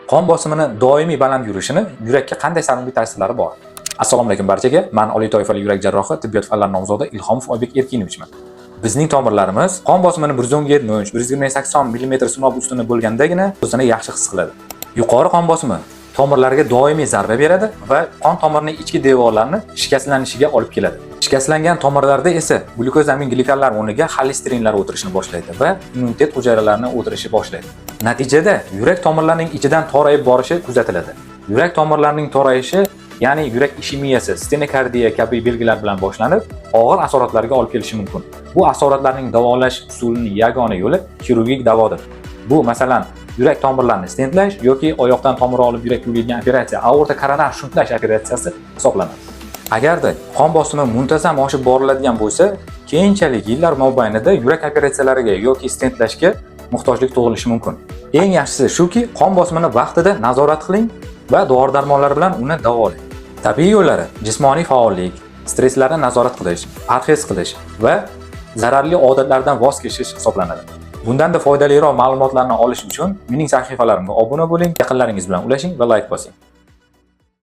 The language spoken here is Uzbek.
Qon bosimini doimiy baland yurishini yurakka qanday salbiy ta'sirlari bor? Assalomu alaykum barchaga. Men oliy toifali yurak jarrohi, tibbiyot fanlari nomzodi Ilhomov Oybek Erkinovichman. Bizning tomirlarimiz qon bosimini 170, 180 mm sinov ustuni bo'lgandagina o'zini yaxshi his qiladi. Yuqori qon bosimi tomirlarga doimiy zarba beradi va qon tomirining ichki devorlarini shikastlanishiga olib keladi. Shikastlangan tomirlarda esa glyukozamin glikanlar o'rniga xolesterinlar o'tirishni boshlaydi va immunitet hujayralarini o'tirishni boshlaydi. Natijada yurak tomirlarining ichidan torayib borishi kuzatiladi. Yurak tomirlarining torayishi, ya'ni yurak ishemiyasi, stenokardiya kabi belgilar bilan boshlanib, og'ir asoratlarga olib kelishi mumkin. Bu asoratlarning davolash usulining yagona yo'li xirurgik davodir. Bu masalan yurak tomirlarini stentlash yoki oyoqdan tomir olib yurak yugurgan operatsiya, aorta koronar shuntlash operatsiyasi hisoblanadi. Agarda qon bosimi muntazam oshib boriladigan bo'lsa, keyinchalik yillar mobaynida yurak operatsiyalariga yoki stentlashga muhtojlik tug'ilishi mumkin. Eng yaxshisi shuki, qon bosimini vaqtida nazorat qiling va dori-darmonlar bilan uni davolang. Tabiiy yo'llari jismoniy faollik, stresslarni nazorat qilish, parhez qilish va zararli odatlardan voz kechish hisoblanadi. Bundan-da foydaliroq ma'lumotlarni olish uchun mening sahifalarimga obuna bo'ling, yaqinlaringiz bilan ulashing va like bosing.